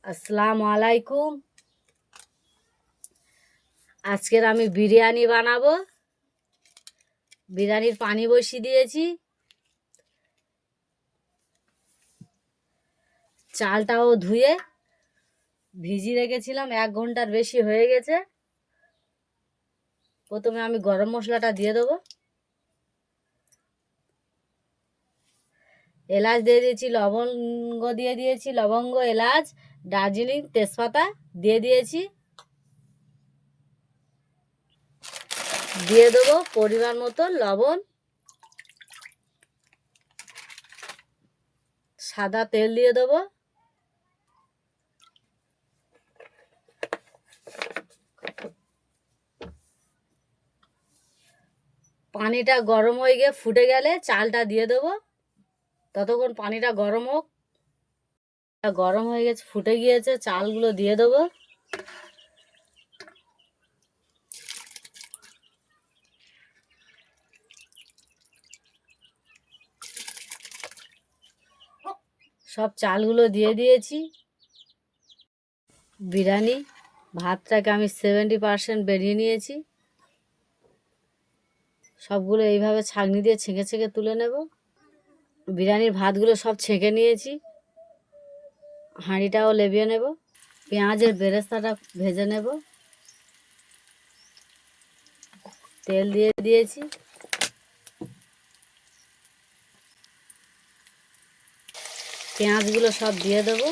আসসালামু আলাইকুম। আজকের আমি বিরিয়ানি বানাবো। বিরিয়ানির পানি বসিয়ে দিয়েছি। চালটাও ধুয়ে ভিজিয়ে রেখেছিলাম, 1 ঘন্টার বেশি হয়ে গেছে। প্রথমে আমি গরম মশলাটা দিয়ে দেবো। এলাচ দিয়ে দিয়েছি, লবঙ্গ দিয়ে দিয়েছি, লবঙ্গ, এলাচ, দার্জিলিং, তেজপাতা দিয়ে দিয়েছি। দিয়ে দেবো পরিমাণ মতো লবণ, সাদা তেল দিয়ে দেবো। পানিটা গরম হয়ে গিয়ে ফুটে গেলে চালটা দিয়ে দেবো। ততক্ষণ পানিটা গরম হোক। গরম হয়ে গেছে, ফুটে গিয়েছে, চালগুলো দিয়ে দেবো। সব চালগুলো দিয়ে দিয়েছি। বিরিয়ানি ভাতটাকে আমি 70% বেরিয়ে নিয়েছি। সবগুলো এইভাবে ছাঁকনি দিয়ে ছেঁকে ছেঁকে তুলে নেব। বিরিয়ানির ভাতগুলো সব ছেঁকে নিয়েছি। হাঁড়িটাও লেবিয়ে নেব। পেঁয়াজের বেরেস্তাটা ভেজে নেব। তেল দিয়ে দিয়েছি। পেঁয়াজগুলো সব দিয়ে দেবো।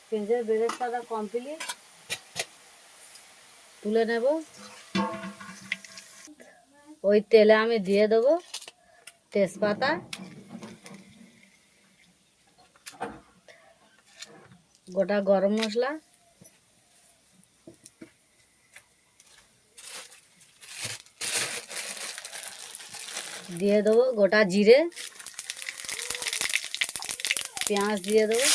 পেঁয়াজের বেরেস্তাটা কমপ্লিট, তুলে নেব। ওই তেলে আমি দিয়ে দেবো তেজপাতা, গোটা গরম মশলা, দিয়ে দেবো গোটা জিরে, পেঁয়াজ দিয়ে দেবো।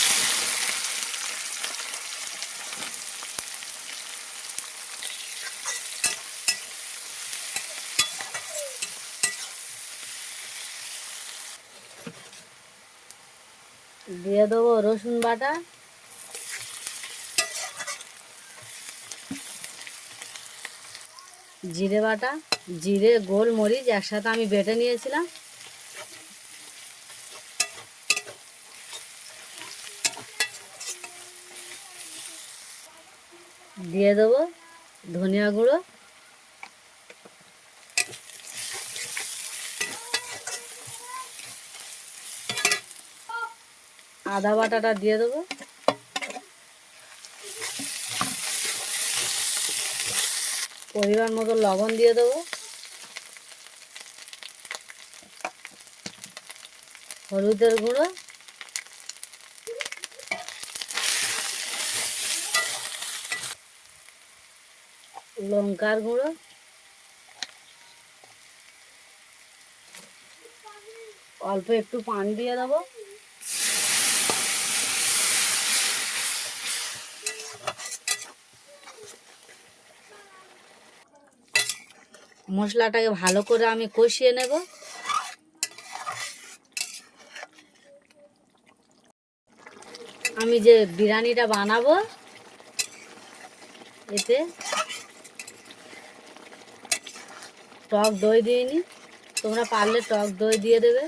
দিয়ে দেবো রসুন বাটা, জিরে বাটা, জিরে গোলমরিচ একসাথে আমি বেটে নিয়েছিলাম। দিয়ে দেবো ধনিয়া গুঁড়ো, আদা বাটাটা দিয়ে দেবো। পরিমাণ মতো লবণ দিয়ে দেবো। হলুদের গুঁড়ো, লঙ্কার গুঁড়ো, অল্প একটু পানি দিয়ে দেবো। মশলাটাকে ভালো করে আমি কষিয়ে নেব। আমি যে বিরিয়ানিটা বানাবো এতে টক দই দিইনি, তোমরা পারলে টক দই দিয়ে দেবে।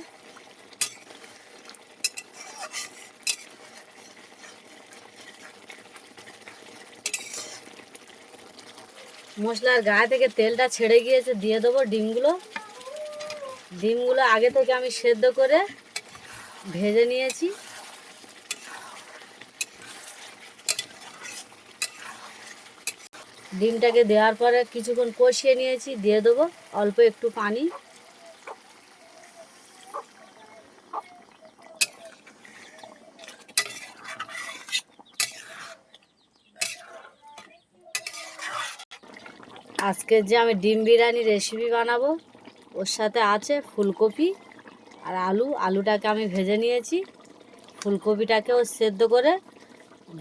মশলার গায়ে থেকে তেলটা ছেড়ে গিয়েছে, দিয়ে দেবো ডিমগুলো। ডিমগুলো আগে থেকে আমি সেদ্ধ করে ভেজে নিয়েছি। ডিমটাকে দেওয়ার পরে কিছুক্ষণ কষিয়ে নিয়েছি। দিয়ে দেবো অল্প একটু পানি। আজকে যে আমি ডিম বিরিয়ানি রেসিপি বানাবো ওর সাথে আছে ফুলকপি আর আলু। আলুটাকে আমি ভেজে নিয়েছি, ফুলকপিটাকেও সেদ্ধ করে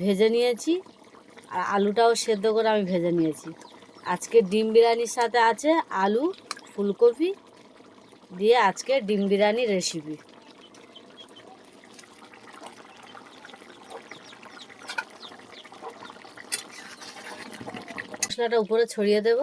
ভেজে নিয়েছি। আর আলুটাও সেদ্ধ করে আমি ভেজে নিয়েছি। আজকে ডিম বিরিয়ানির সাথে আছে আলু, ফুলকপি দিয়ে আজকে ডিম বিরিয়ানির রেসিপি। মশলাটা উপরে ছড়িয়ে দেব।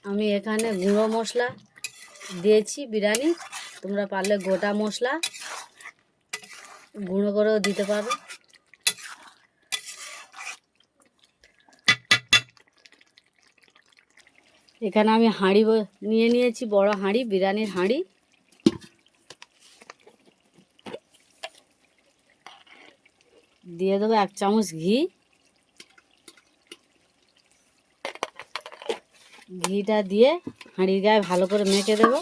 আমি এখানে গুঁড়ো মশলা দিয়েছি বিরিয়ানি, তোমরা পারলে গোটা মশলা গুঁড়ো করেও দিতে পারো। এখানে আমি হাঁড়ি নিয়ে নিয়েছি, বড় হাঁড়ি, বিরিয়ানির হাঁড়ি। দিয়ে দেবো 1 চামচ ঘি। ঘিটা দিয়ে হাঁড়ির গায়ে ভালো করে মেখে দেব।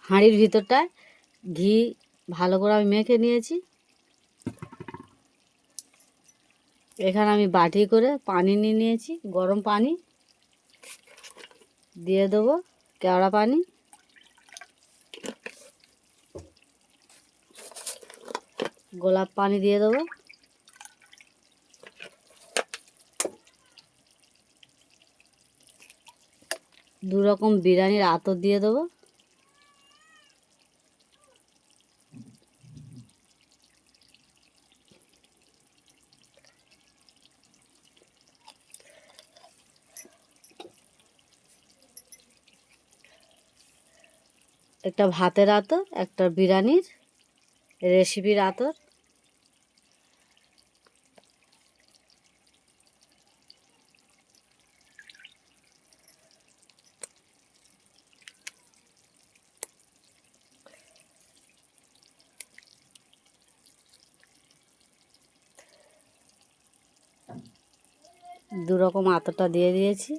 হাঁড়ির ভিতরটায় ঘি ভালো করে আমি মেখে নিয়েছি। এখানে আমি বাটি করে পানি নিয়ে নিয়েছি, গরম পানি দিয়ে দেবো, কেওড়া পানি। গোলাপ পানি দিয়ে দেবো। দু রকম বিরিয়ানির আতর দিয়ে দেবো। একটা ভাতের আতর, একটা বিরিয়ানির রেসিপির আতর। দু রকম আতরটা দিয়ে দিয়েছি।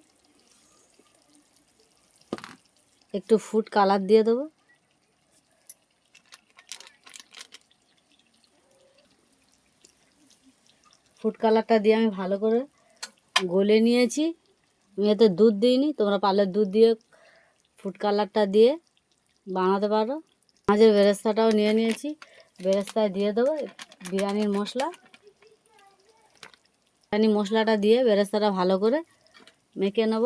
একটু ফুড কালার দিয়ে দেবো। ফুড কালারটা দিয়ে আমি ভালো করে গলে নিয়েছি। আমি এতে দুধ দিইনি, তোমরা পারলে দুধ দিয়ে ফুড কালারটা দিয়ে বানাতে পারো। মাঝের বেরেস্তাটাও নিয়ে নিয়েছি, বেরেস্তায় দিয়ে দেবো বিরিয়ানির মশলা। বিরিয়ানি মশলাটা দিয়ে বেরেস্তাটা ভালো করে মেখে নেব।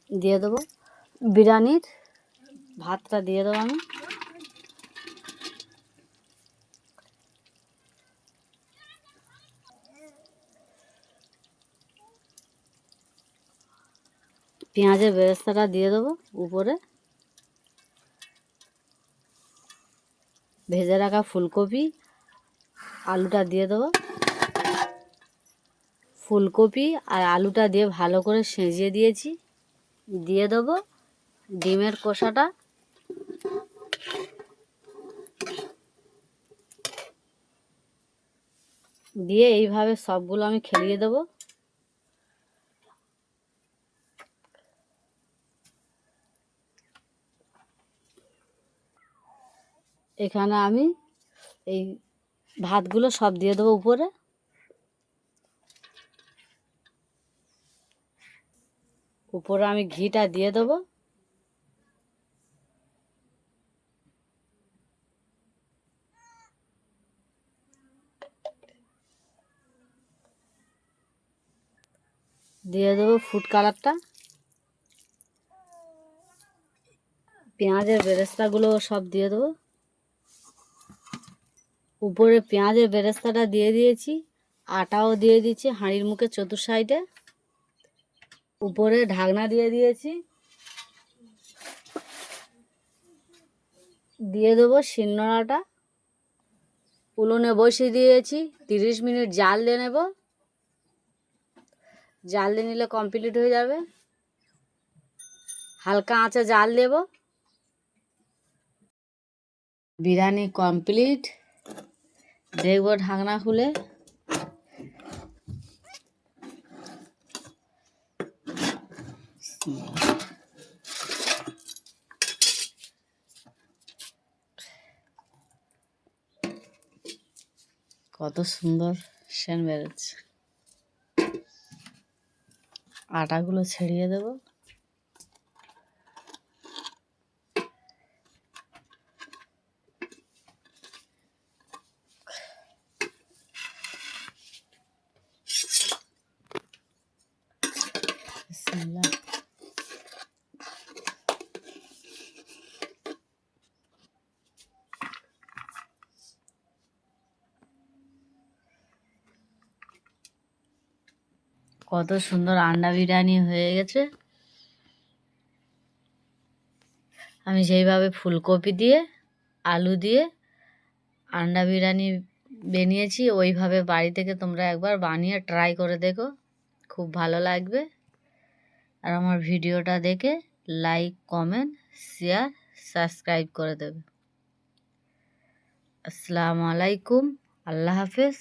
দিয়ে দেবো বিরিয়ানির ভাতটা দিয়ে দেবো আমি। পেঁয়াজের বেরেস্তাটা দিয়ে দেবো উপরে। ভেজে রাখা ফুলকপি, আলুটা দিয়ে দেবো। ফুলকপি আর আলুটা দিয়ে ভালো করে সেজিয়ে দিয়েছি। দিয়ে দেবো ডিমের কষাটা। দিয়ে এইভাবে সবগুলো আমি খেলিয়ে দেবো। এখানে আমি এই ভাতগুলো সব দিয়ে দেবো উপরে। উপরে আমি ঘিটা দিয়ে দেবো। দিয়ে দেবো ফুড কালারটা। পেঁয়াজের বেরেস্তাগুলো সব দিয়ে দেবো। উপরে পেঁয়াজের বেরেস্তাটা দিয়ে দিয়েছি, আটাও দিয়ে দিচ্ছি হাঁড়ির মুখে চতুর সাইডে। উপরে ঢাকনা দিয়ে দিয়েছি। দিয়ে দেবো শিলনোড়াটা। উনুনে বসিয়ে দিয়েছি, 30 মিনিট জাল দিয়ে নেব। জাল দিয়ে নিলে কমপ্লিট হয়ে যাবে। হালকা আঁচে জাল দেব। বিরিয়ানি কমপ্লিট। দেখবো ঢাকনা খুলে। কত সুন্দর সেন্ট বেরোচ্ছে। আটাগুলো ছড়িয়ে দেবো। বিসমিল্লাহ। কত সুন্দর আন্ডা বিরিয়ানি হয়ে গেছে। আমি যেইভাবে ফুলকপি দিয়ে আলু দিয়ে আন্ডা বিরিয়ানি বানিয়েছি ওইভাবে বাড়ি থেকে তোমরা একবার বানিয়ে ট্রাই করে দেখো, খুব ভালো লাগবে। আর আমার ভিডিওটা দেখে লাইক, কমেন্ট, শেয়ার, সাবস্ক্রাইব করে দেবে। আসসালামু আলাইকুম, আল্লাহ হাফেজ।